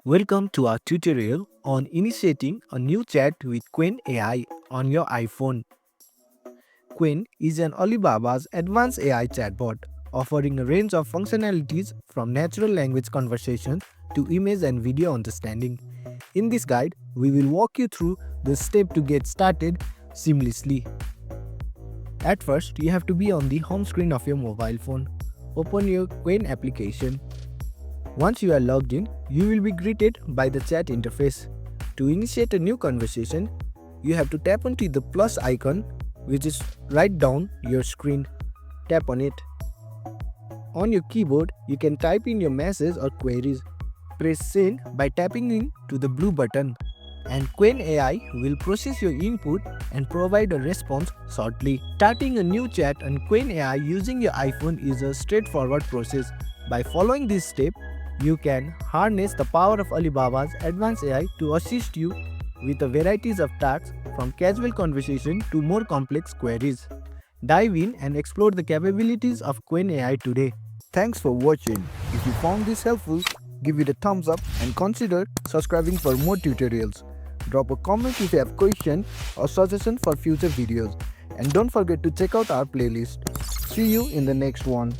Welcome to our tutorial on initiating a new chat with Qwen AI on your iPhone. Qwen is an Alibaba's advanced AI chatbot, offering a range of functionalities from natural language conversation to image and video understanding. In this guide, we will walk you through the step to get started seamlessly. At first, you have to be on the home screen of your mobile phone. Open your Qwen application. Once you are logged in, you will be greeted by the chat interface. To initiate a new conversation, you have to tap onto the plus icon which is right down your screen. Tap on it. On your keyboard, you can type in your message or queries. Press send by tapping into the blue button, and Qwen AI will process your input and provide a response shortly. Starting a new chat on Qwen AI using your iPhone is a straightforward process. By following this step, you can harness the power of Alibaba's advanced AI to assist you with a varieties of tasks from casual conversation to more complex queries. Dive in and explore the capabilities of Qwen AI today. Thanks for watching. If you found this helpful, give it a thumbs up and consider subscribing for more tutorials. Drop a comment if you have question or suggestion for future videos. And don't forget to check out our playlist. See you in the next one.